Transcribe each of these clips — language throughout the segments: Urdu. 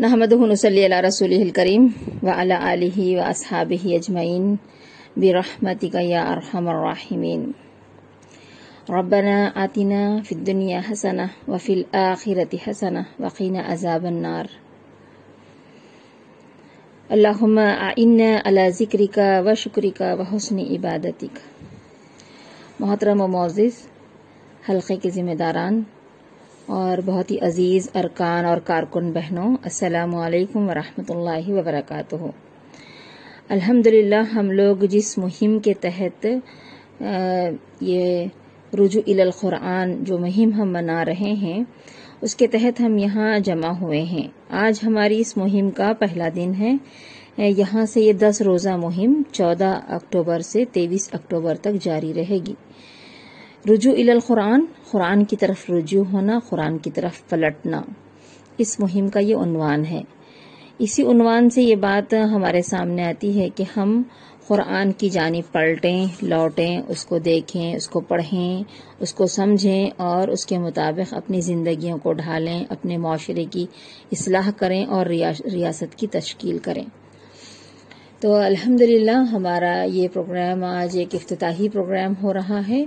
نحمدہ ونصلی علی رسولہ الکریم وعلی آلہ واصحابہ اجمعین برحمتک یا ارحم الراحمین۔ ربنا آتنا فی الدنیا حسنہ وفی الآخرۃ حسنہ وقنا عذاب النار۔ اللہم اعنا علی ذکرک وشکرک وحسن عبادتک۔ محترم و معزز حلقے کے ذمہ داران اور بہت ہی عزیز ارکان اور کارکن بہنوں، السلام علیکم ورحمۃ اللہ وبرکاتہ۔ الحمدللہ ہم لوگ جس مہم کے تحت یہ رجوع الی القرآن جو مہم ہم منا رہے ہیں اس کے تحت ہم یہاں جمع ہوئے ہیں۔ آج ہماری اس مہم کا پہلا دن ہے۔ یہاں سے یہ 10 روزہ مہم 14 اکتوبر سے 23 اکتوبر تک جاری رہے گی۔ رجوع الی القرآن، قرآن کی طرف رجوع ہونا، قرآن کی طرف پلٹنا، اس مہم کا یہ عنوان ہے۔ اسی عنوان سے یہ بات ہمارے سامنے آتی ہے کہ ہم قرآن کی جانب پلٹیں، لوٹیں، اس کو دیکھیں، اس کو پڑھیں، اس کو سمجھیں اور اس کے مطابق اپنی زندگیوں کو ڈھالیں، اپنے معاشرے کی اصلاح کریں اور ریاست کی تشکیل کریں۔ تو الحمدللہ ہمارا یہ پروگرام آج ایک افتتاحی پروگرام ہو رہا ہے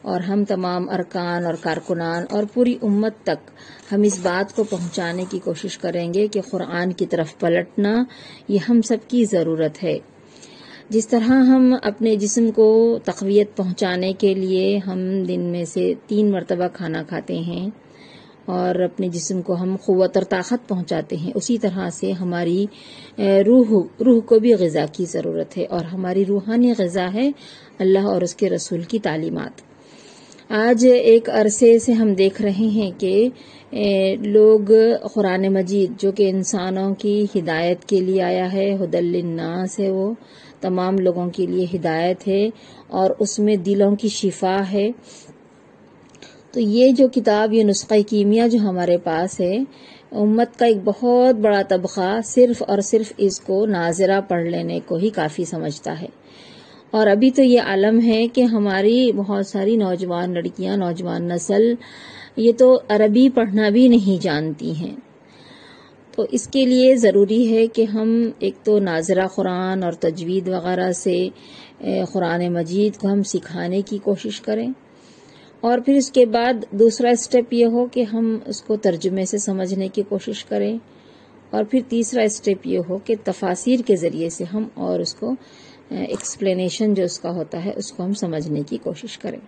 اور ہم تمام ارکان اور کارکنان اور پوری امت تک ہم اس بات کو پہنچانے کی کوشش کریں گے کہ قرآن کی طرف پلٹنا یہ ہم سب کی ضرورت ہے۔ جس طرح ہم اپنے جسم کو تقویت پہنچانے کے لیے ہم دن میں سے 3 مرتبہ کھانا کھاتے ہیں اور اپنے جسم کو ہم قوت اور طاقت پہنچاتے ہیں، اسی طرح سے ہماری روح کو بھی غذا کی ضرورت ہے، اور ہماری روحانی غذا ہے اللہ اور اس کے رسول کی تعلیمات۔ آج ایک عرصے سے ہم دیکھ رہے ہیں کہ لوگ قرآن مجید جو کہ انسانوں کی ہدایت کے لیے آیا ہے، ھدی للناس ہے، وہ تمام لوگوں کے لیے ہدایت ہے اور اس میں دلوں کی شفا ہے۔ تو یہ جو کتاب، یہ نسخہ کیمیا جو ہمارے پاس ہے، امت کا ایک بہت بڑا طبقہ صرف اور صرف اس کو ناظرہ پڑھ لینے کو ہی کافی سمجھتا ہے، اور ابھی تو یہ عالم ہے کہ ہماری بہت ساری نوجوان لڑکیاں، نوجوان نسل یہ تو عربی پڑھنا بھی نہیں جانتی ہیں۔ تو اس کے لیے ضروری ہے کہ ہم ایک تو ناظرہ قرآن اور تجوید وغیرہ سے قرآن مجید کو ہم سکھانے کی کوشش کریں، اور پھر اس کے بعد دوسرا اسٹیپ یہ ہو کہ ہم اس کو ترجمے سے سمجھنے کی کوشش کریں، اور پھر تیسرا اسٹیپ یہ ہو کہ تفاسیر کے ذریعے سے ہم اور اس کو ایکسپلینیشن جو اس کا ہوتا ہے اس کو ہم سمجھنے کی کوشش کریں۔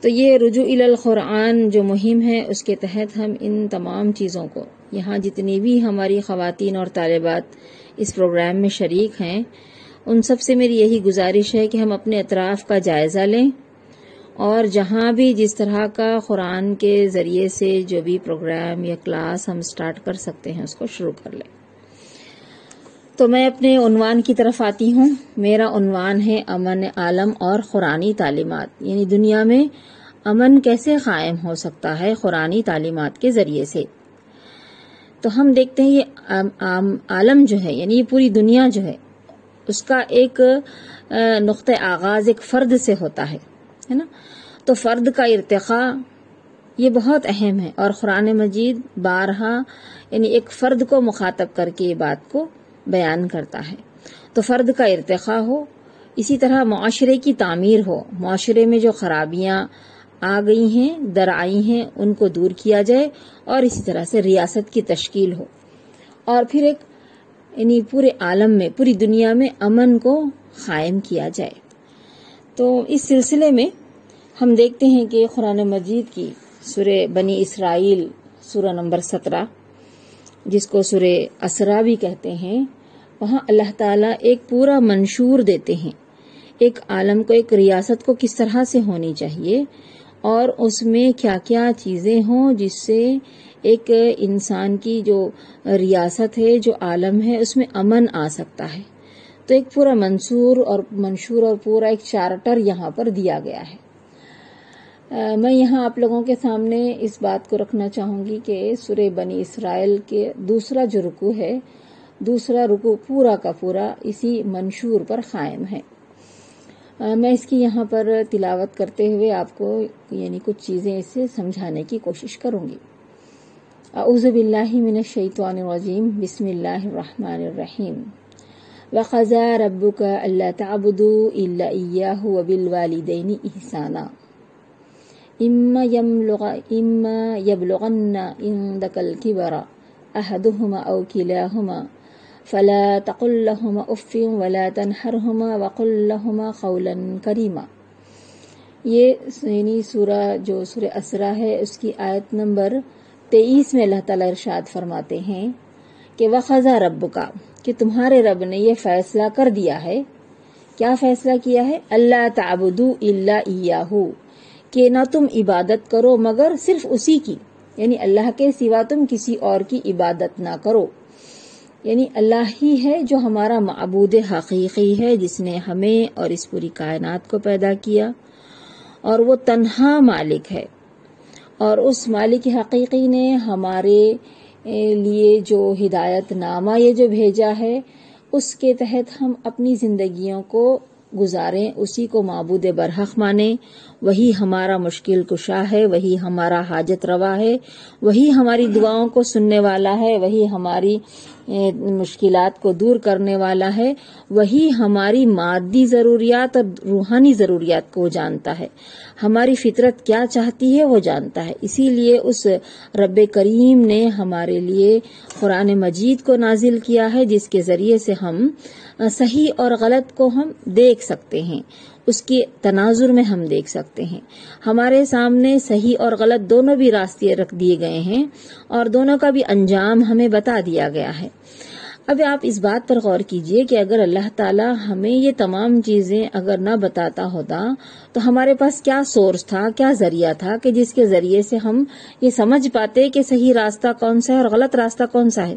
تو یہ رجوع الی القرآن جو مہم ہے اس کے تحت ہم ان تمام چیزوں کو، یہاں جتنی بھی ہماری خواتین اور طالبات اس پروگرام میں شریک ہیں، ان سب سے میری یہی گزارش ہے کہ ہم اپنے اطراف کا جائزہ لیں، اور جہاں بھی جس طرح کا قرآن کے ذریعے سے جو بھی پروگرام یا کلاس ہم سٹارٹ کر سکتے ہیں اس کو شروع کر لیں۔ تو میں اپنے عنوان کی طرف آتی ہوں۔ میرا عنوان ہے امن عالم اور قرآنی تعلیمات، یعنی دنیا میں امن کیسے قائم ہو سکتا ہے قرآنی تعلیمات کے ذریعے سے۔ تو ہم دیکھتے ہیں یہ عالم جو ہے، یعنی یہ پوری دنیا جو ہے، اس کا ایک نقطہ آغاز ایک فرد سے ہوتا ہے نا۔ تو فرد کا ارتقاء یہ بہت اہم ہے، اور قرآن مجید بارہا یعنی ایک فرد کو مخاطب کر کے یہ بات کو بیان کرتا ہے۔ تو فرد کا ارتقاء ہو، اسی طرح معاشرے کی تعمیر ہو، معاشرے میں جو خرابیاں آ گئی ہیں، در آئی ہیں، ان کو دور کیا جائے، اور اسی طرح سے ریاست کی تشکیل ہو، اور پھر ایک یعنی پورے عالم میں، پوری دنیا میں امن کو قائم کیا جائے۔ تو اس سلسلے میں ہم دیکھتے ہیں کہ قرآن مجید کی سورہ بنی اسرائیل، سورہ نمبر 17، جس کو سورہ اسراء بھی کہتے ہیں، وہاں اللہ تعالیٰ ایک پورا منشور دیتے ہیں، ایک عالم کو، ایک ریاست کو کس طرح سے ہونی چاہیے، اور اس میں کیا کیا چیزیں ہوں جس سے ایک انسان کی جو ریاست ہے، جو عالم ہے، اس میں امن آ سکتا ہے۔ تو ایک پورا منشور اور پورا ایک چارٹر یہاں پر دیا گیا ہے۔ میں یہاں آپ لوگوں کے سامنے اس بات کو رکھنا چاہوں گی کہ سورہ بنی اسرائیل کے دوسرا جو رکوع ہے، دوسرا رکوع پورا کا پورا اسی منشور پر قائم ہے۔ میں اس کی یہاں پر تلاوت کرتے ہوئے آپ کو یعنی کچھ چیزیں اس سے سمجھانے کی کوشش کروں گی۔ اعوذ باللہ من الشیطان الرجیم بسم اللہ الرحمن الرحیم وقضى ربك الا تعبدوا الا اياه وبالوالدين احسانا اما يبلغن عندك الكبر احدهما او كلاهما فلا تقل لهما اف ولا تنهرهما وقل لهما قولا كريما. یہ سورہ جو سورہ اسرا ہے اس کی آیت نمبر 23 میں اللہ تعالیٰ ارشاد فرماتے ہیں کہ وَقَضَىٰ رَبُّكَ کہ تمہارے رب نے یہ فیصلہ کر دیا ہے. کیا فیصلہ کیا ہے؟ اللہ تعبدوا الا ایاہ کہ نہ تم عبادت کرو مگر صرف اسی کی، یعنی اللہ کے سوا تم کسی اور کی عبادت نہ کرو. یعنی اللہ ہی ہے جو ہمارا معبود حقیقی ہے، جس نے ہمیں اور اس پوری کائنات کو پیدا کیا، اور وہ تنہا مالک ہے. اور اس مالک حقیقی نے ہمارے لیے جو ہدایت نامہ یہ جو بھیجا ہے اس کے تحت ہم اپنی زندگیوں کو گزاریں، اسی کو معبود برحق مانیں. وہی ہمارا مشکل کشا ہے، وہی ہمارا حاجت روا ہے، وہی ہماری دعاؤں کو سننے والا ہے، وہی ہماری مشکلات کو دور کرنے والا ہے، وہی ہماری مادی ضروریات اور روحانی ضروریات کو جانتا ہے. ہماری فطرت کیا چاہتی ہے وہ جانتا ہے. اسی لیے اس رب کریم نے ہمارے لیے قرآن مجید کو نازل کیا ہے، جس کے ذریعے سے ہم صحیح اور غلط کو ہم دیکھ سکتے ہیں، اس کے تناظر میں ہم دیکھ سکتے ہیں. ہمارے سامنے صحیح اور غلط دونوں بھی راستے رکھ دیے گئے ہیں اور دونوں کا بھی انجام ہمیں بتا دیا گیا ہے. اب آپ اس بات پر غور کیجئے کہ اگر اللہ تعالیٰ ہمیں یہ تمام چیزیں اگر نہ بتاتا ہوتا تو ہمارے پاس کیا سورس تھا، کیا ذریعہ تھا کہ جس کے ذریعے سے ہم یہ سمجھ پاتے کہ صحیح راستہ کون سا ہے اور غلط راستہ کون سا ہے.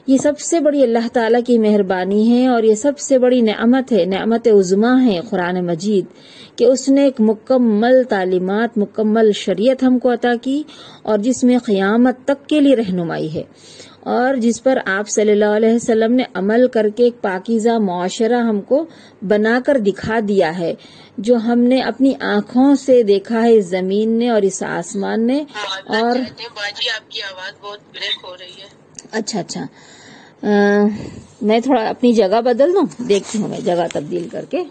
یہ سب سے بڑی اللہ تعالیٰ کی مہربانی ہے اور یہ سب سے بڑی نعمت ہے، نعمت عظمیٰ ہے قرآن مجید، کہ اس نے ایک مکمل تعلیمات، مکمل شریعت ہم کو عطا کی اور جس میں قیامت تک کے لیے رہنمائی ہے، اور جس پر آپ صلی اللہ علیہ وسلم نے عمل کر کے ایک پاکیزہ معاشرہ ہم کو بنا کر دکھا دیا ہے، جو ہم نے اپنی آنکھوں سے دیکھا ہے اس زمین نے اور اس آسمان نے. اور باجی آپ کی آواز بہت بریک ہو رہی ہے. اچھا میں تھوڑا اپنی جگہ بدل دوں، دیکھتی ہوں میں جگہ تبدیل کر کے.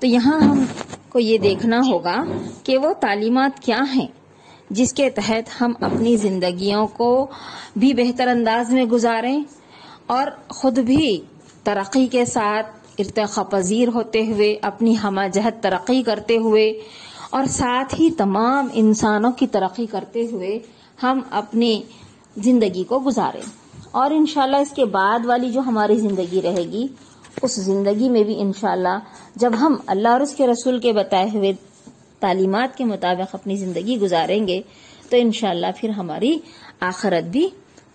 تو یہاں ہم کو یہ دیکھنا ہوگا کہ وہ تعلیمات کیا ہیں جس کے تحت ہم اپنی زندگیوں کو بھی بہتر انداز میں گزاریں اور خود بھی ترقی کے ساتھ ارتقا پذیر ہوتے ہوئے، اپنی ہمہ جہت ترقی کرتے ہوئے اور ساتھ ہی تمام انسانوں کی ترقی کرتے ہوئے ہم اپنی زندگی کو گزاریں. اور انشاءاللہ اس کے بعد والی جو ہماری زندگی رہے گی اس زندگی میں بھی انشاءاللہ جب ہم اللہ اور اس کے رسول کے بتائے ہوئے تعلیمات کے مطابق اپنی زندگی گزاریں گے تو انشاءاللہ پھر ہماری آخرت بھی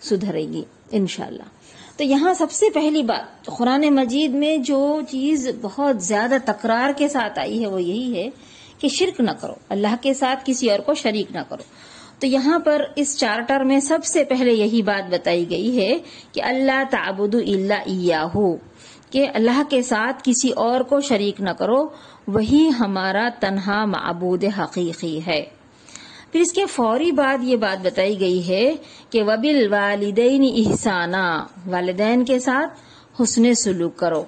سدھرے گی انشاءاللہ. تو یہاں سب سے پہلی بات قرآن مجید میں جو چیز بہت زیادہ تکرار کے ساتھ آئی ہے وہ یہی ہے کہ شرک نہ کرو، اللہ کے ساتھ کسی اور کو شریک نہ کرو. تو یہاں پر اس چارٹر میں سب سے پہلے یہی بات بتائی گئی ہے کہ اللہ تعبدوا الا ایاہ، کہ اللہ کے ساتھ کسی اور کو شریک نہ کرو، وہی ہمارا تنہا معبود حقیقی ہے. پھر اس کے فوری بعد یہ بات بتائی گئی ہے کہ وبالوالدین احسانا، والدین کے ساتھ حسن سلوک کرو.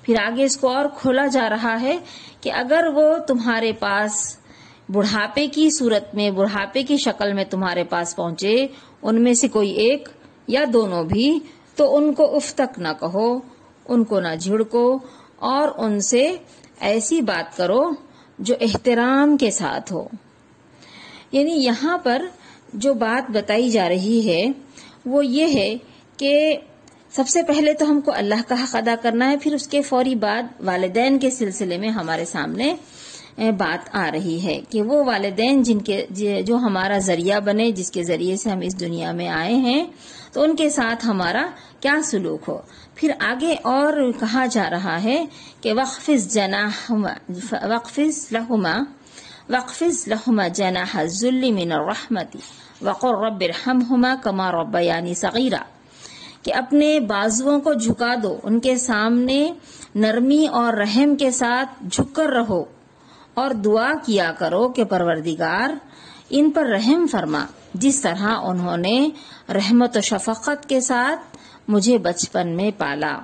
پھر آگے اس کو اور کھولا جا رہا ہے کہ اگر وہ تمہارے پاس بڑھاپے کی صورت میں، بڑھاپے کی شکل میں تمہارے پاس پہنچے، ان میں سے کوئی ایک یا دونوں بھی، تو ان کو اف تک نہ کہو، ان کو نہ جھڑکو اور ان سے ایسی بات کرو جو احترام کے ساتھ ہو. یعنی یہاں پر جو بات بتائی جا رہی ہے وہ یہ ہے کہ سب سے پہلے تو ہم کو اللہ کا حق ادا کرنا ہے، پھر اس کے فوری بعد والدین کے سلسلے میں ہمارے سامنے بات آ رہی ہے کہ وہ والدین جو ہمارا ذریعہ بنے، جس کے ذریعے سے ہم اس دنیا میں آئے ہیں، تو ان کے ساتھ ہمارا کیا سلوک ہو. پھر آگے اور کہا جا رہا ہے کہ وَاخْفِضْ لَهُمَا جَنَاحَ الذُّلِّ مِنَ الرَّحْمَةِ وَقُلْ رَبِّ ارْحَمْهُمَا كَمَا رَبَّيَانِي صَغِيرًا، کہ اپنے بازوؤں کو جھکا دو، ان کے سامنے نرمی اور رحم کے ساتھ جھک کر رہو اور دعا کیا کرو کہ پروردگار ان پر رحم فرما جس طرح انہوں نے رحمت و شفقت کے ساتھ مجھے بچپن میں پالا.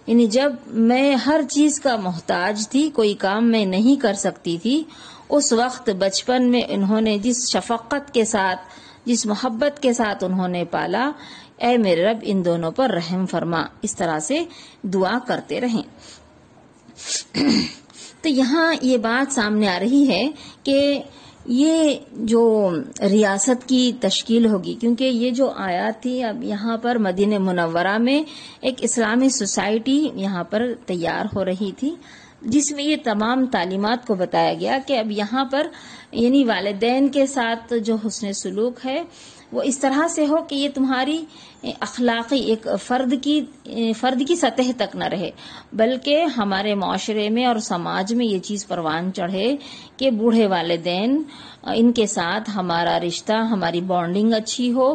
یعنی جب میں ہر چیز کا محتاج تھی، کوئی کام میں نہیں کر سکتی تھی، اس وقت بچپن میں انہوں نے جس شفقت کے ساتھ، جس محبت کے ساتھ انہوں نے پالا، اے میرے رب ان دونوں پر رحم فرما. اس طرح سے دعا کرتے رہیں. تو یہاں یہ بات سامنے آ رہی ہے کہ یہ جو ریاست کی تشکیل ہوگی، کیونکہ یہ جو آیات تھی اب یہاں پر مدینہ منورہ میں ایک اسلامی سوسائٹی یہاں پر تیار ہو رہی تھی، جس میں یہ تمام تعلیمات کو بتایا گیا کہ اب یہاں پر یعنی والدین کے ساتھ جو حسن سلوک ہے وہ اس طرح سے ہو کہ یہ تمہاری اخلاقی ایک فرد کی سطح تک نہ رہے، بلکہ ہمارے معاشرے میں اور سماج میں یہ چیز پروان چڑھے کہ بوڑھے والدین، ان کے ساتھ ہمارا رشتہ، ہماری بانڈنگ اچھی ہو،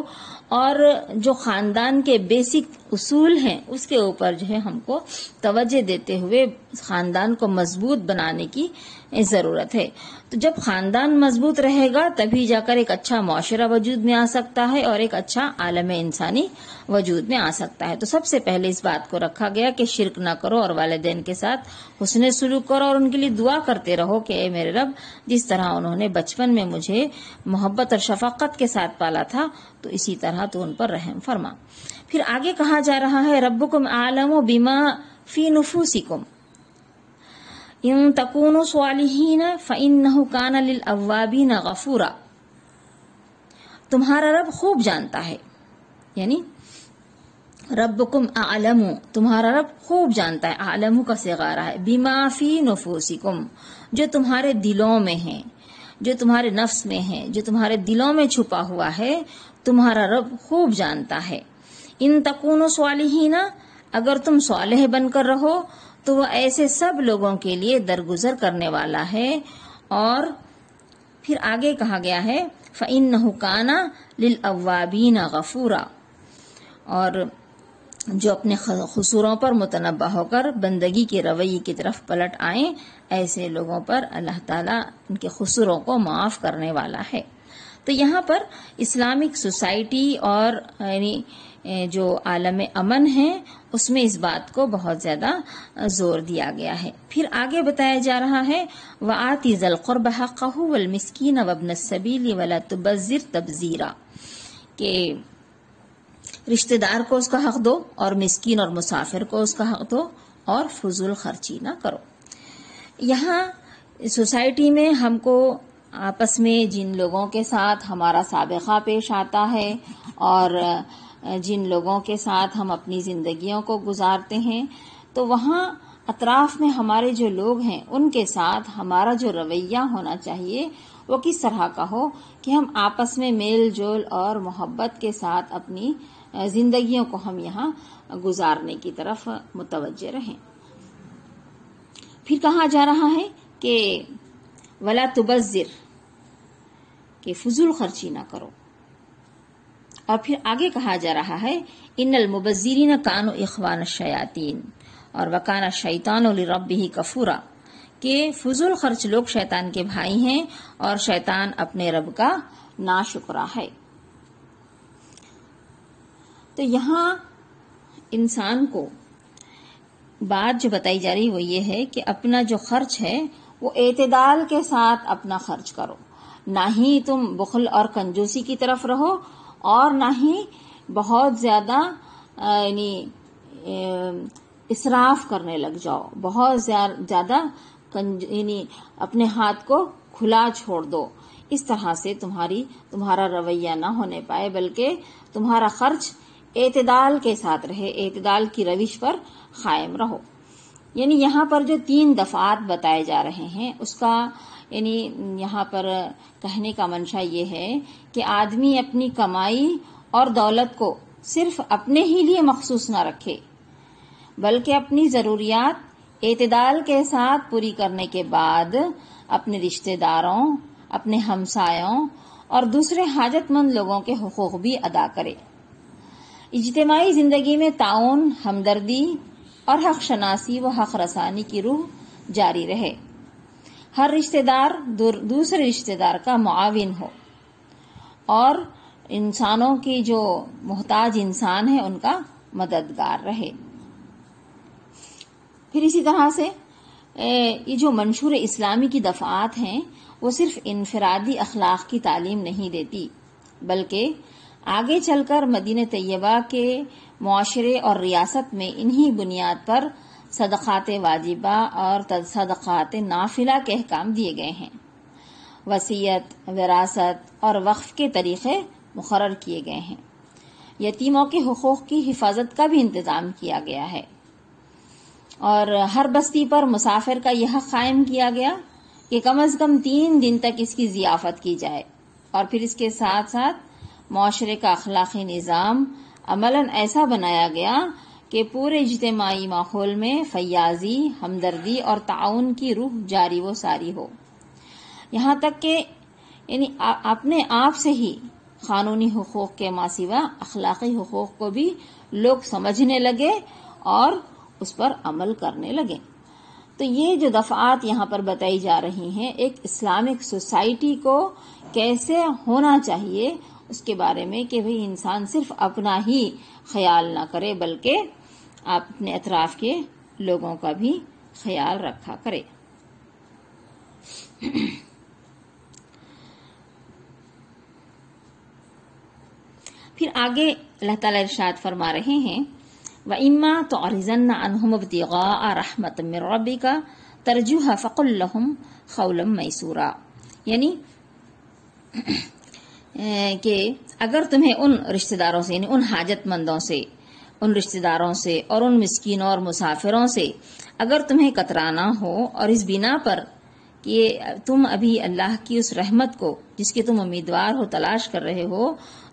اور جو خاندان کے بیسک اصول ہیں اس کے اوپر جو ہے ہم کو توجہ دیتے ہوئے خاندان کو مضبوط بنانے کی ضرورت ہے. تو جب خاندان مضبوط رہے گا تبھی جا کر ایک اچھا معاشرہ وجود میں آ سکتا ہے اور ایک اچھا عالم انسانی وجود میں آ سکتا ہے. تو سب سے پہلے اس بات کو رکھا گیا کہ شرک نہ کرو اور والدین کے ساتھ حسن سلوک کرو اور ان کے لیے دعا کرتے رہو کہ اے میرے رب جس طرح انہوں نے بچپن میں مجھے محبت اور شفقت کے ساتھ پالا تھا تو اسی طرح تو ان پر رحم فرما. پھر آگے کہا جا رہا ہے ربکم اعلم بما فی نفوسکم ان تکونوا صالحین فانہ کان للاوابین غفورا. تمہارا رب خوب جانتا ہے، یعنی ربکم اعلم، تمہارا رب خوب جانتا ہے، اعلم کا صیغہ آ رہا ہے، بما فی نفوسکم، جو تمہارے دلوں میں ہیں، جو تمہارے نفس میں ہے، جو تمہارے دلوں میں چھپا ہوا ہے، تمہارا رب خوب جانتا ہے. ان تکونوا صالحین، اگر تم صالح بن کر رہو تو وہ ایسے سب لوگوں کے لیے درگزر کرنے والا ہے. اور پھر آگے کہا گیا ہے فَإِنَّهُ كَانَ لِلْأَوَّابِينَ غَفُورًا، اور جو اپنے قصوروں پر متنبہ ہو کر بندگی کے رویے کی طرف پلٹ آئیں، ایسے لوگوں پر اللہ تعالیٰ ان کے قصوروں کو معاف کرنے والا ہے. تو یہاں پر اسلامک سوسائٹی اور یعنی جو عالم امن ہے اس میں اس بات کو بہت زیادہ زور دیا گیا ہے. پھر آگے بتایا جا رہا ہے وَآتِ ذَا الْقُرْبَ حَقَّهُ وَالْمِسْكِينَ وَابْنَ السَّبِيلِ وَلَا تُبَذِّرْ تَبْذِيرًا، کہ رشتہ دار کو اس کا حق دو اور مسکین اور مسافر کو اس کا حق دو اور فضول خرچی نہ کرو. یہاں سوسائٹی میں ہم کو آپس میں جن لوگوں کے ساتھ ہمارا سابقہ پیش آتا ہے اور جن لوگوں کے ساتھ ہم اپنی زندگیوں کو گزارتے ہیں، تو وہاں اطراف میں ہمارے جو لوگ ہیں ان کے ساتھ ہمارا جو رویہ ہونا چاہیے وہ کس طرح کا ہو کہ ہم آپس میں میل جول اور محبت کے ساتھ اپنی زندگیوں کو ہم یہاں گزارنے کی طرف متوجہ رہیں. پھر کہا جا رہا ہے کہ ولا تبذر، کہ فضول خرچی نہ کرو. اور پھر آگے کہا جا رہا ہے ان المبذرین کانوا اخوان الشیاطین اور وکان الشیطان لربہ کفورا، کہ فضول خرچ لوگ شیطان کے بھائی ہیں اور شیطان اپنے رب کا ناشکرا ہے. تو یہاں انسان کو بات جو بتائی جا رہی وہ یہ ہے کہ اپنا جو خرچ ہے وہ اعتدال کے ساتھ اپنا خرچ کرو، نہ ہی تم بخل اور کنجوسی کی طرف رہو اور نہ ہی بہت زیادہ یعنی اسراف کرنے لگ جاؤ، بہت زیادہ یعنی اپنے ہاتھ کو کھلا چھوڑ دو. اس طرح سے تمہارا رویہ نہ ہونے پائے، بلکہ تمہارا خرچ اعتدال کے ساتھ رہے، اعتدال کی روش پر قائم رہو. یعنی یہاں پر جو 3 دفعات بتائے جا رہے ہیں اس کا یعنی یہاں پر کہنے کا منشا یہ ہے کہ آدمی اپنی کمائی اور دولت کو صرف اپنے ہی لیے مخصوص نہ رکھے، بلکہ اپنی ضروریات اعتدال کے ساتھ پوری کرنے کے بعد اپنے رشتہ داروں، اپنے ہمسایوں اور دوسرے حاجت مند لوگوں کے حقوق بھی ادا کرے. اجتماعی زندگی میں تعاون، ہمدردی اور حق شناسی و حق رسانی کی روح جاری رہے. ہر رشتہ دار دوسرے رشتہ دار کا معاون ہو اور انسانوں کی جو محتاج انسان ہے ان کا مددگار رہے۔ پھر اسی طرح سے یہ جو منشور اسلامی کی دفعات ہیں وہ صرف انفرادی اخلاق کی تعلیم نہیں دیتی، بلکہ آگے چل کر مدینہ طیبہ کے معاشرے اور ریاست میں انہی بنیاد پر صدقات واجبہ اور صدقات نافلہ کے احکام دیے گئے ہیں۔ وصیت، وراثت اور وقف کے طریقے مقرر کیے گئے ہیں۔ یتیموں کے حقوق کی حفاظت کا بھی انتظام کیا گیا ہے، اور ہر بستی پر مسافر کا یہ حق قائم کیا گیا کہ کم از کم 3 دن تک اس کی ضیافت کی جائے، اور پھر اس کے ساتھ ساتھ معاشرے کا اخلاقی نظام عملاً ایسا بنایا گیا کہ پورے اجتماعی ماحول میں فیاضی، ہمدردی اور تعاون کی روح جاری و ساری ہو، یہاں تک کہ یعنی اپنے آپ سے ہی قانونی حقوق کے ماں سوا اخلاقی حقوق کو بھی لوگ سمجھنے لگے اور اس پر عمل کرنے لگے۔ تو یہ جو دفعات یہاں پر بتائی جا رہی ہیں ایک اسلامک سوسائٹی کو کیسے ہونا چاہیے اس کے بارے میں کہ بھئی انسان صرف اپنا ہی خیال نہ کرے بلکہ اپنے اطراف کے لوگوں کا بھی خیال رکھا کرے۔ پھر آگے اللہ تعالیٰ ارشاد فرما رہے ہیں وَإِمَّا تُعْرِضَنَّ عَنْهُمُ ابْتِغَاءَ رَحْمَةٍ مِّن رَّبِّكَ تَرْجُوهَا فَقُل لَّهُمْ قَوْلًا مَّيْسُورًا، یعنی کہ اگر تمہیں ان رشتہ داروں سے، یعنی ان حاجت مندوں سے، ان رشتہ داروں سے اور ان مسکینوں اور مسافروں سے اگر تمہیں کترانا ہو، اور اس بنا پر کہ تم ابھی اللہ کی اس رحمت کو جس کے تم امیدوار ہو تلاش کر رہے ہو،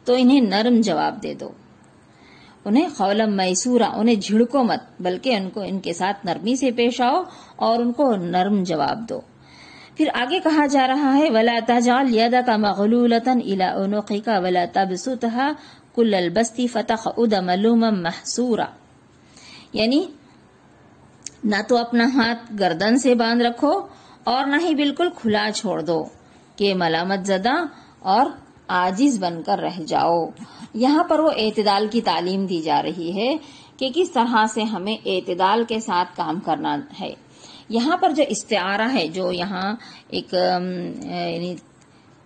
تو انہیں نرم جواب دے دو، انہیں قولا میسورا، انہیں جھڑکو مت بلکہ ان کے ساتھ نرمی سے پیش آؤ اور ان کو نرم جواب دو۔ پھر آگے کہا جا رہا ہے وَلَا تَجْعَلْ يَدَكَ مَغْلُولَةً إِلَىٰ عُنُقِكَ وَلَا تَبْسُطْهَا كُلَّ الْبَسْطِ فَتَقْعُدَ مَلُومًا مَحْسُورًا، یعنی نہ تو اپنا ہاتھ گردن سے باندھ رکھو اور نہ ہی بالکل کھلا چھوڑ دو کہ ملامت زدہ اور عاجز بن کر رہ جاؤ۔ یہاں پر وہ اعتدال کی تعلیم دی جا رہی ہے کہ کس طرح سے ہمیں اعتدال کے ساتھ کام کرنا ہے۔ یہاں پر جو استعارہ ہے، جو یہاں ایک یعنی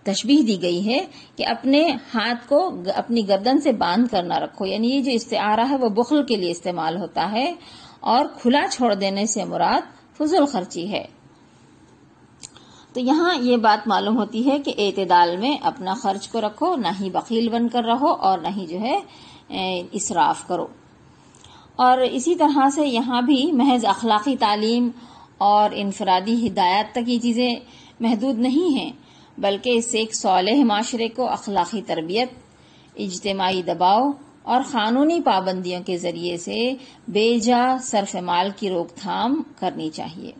تشبیہ دی گئی ہے کہ اپنے ہاتھ کو اپنی گردن سے باندھ کر نہ رکھو، یعنی یہ جو استعارہ ہے وہ بخل کے لیے استعمال ہوتا ہے، اور کھلا چھوڑ دینے سے مراد فضول خرچی ہے۔ تو یہاں یہ بات معلوم ہوتی ہے کہ اعتدال میں اپنا خرچ کو رکھو، نہ ہی بخیل بن کر رہو اور نہ ہی جو ہے اسراف کرو۔ اور اسی طرح سے یہاں بھی محض اخلاقی تعلیم اور انفرادی ہدایات تک یہ چیزیں محدود نہیں ہیں، بلکہ اس سے ایک صالح معاشرے کو اخلاقی تربیت، اجتماعی دباؤ اور قانونی پابندیوں کے ذریعے سے بے جا صرف مال کی روک تھام کرنی چاہیے۔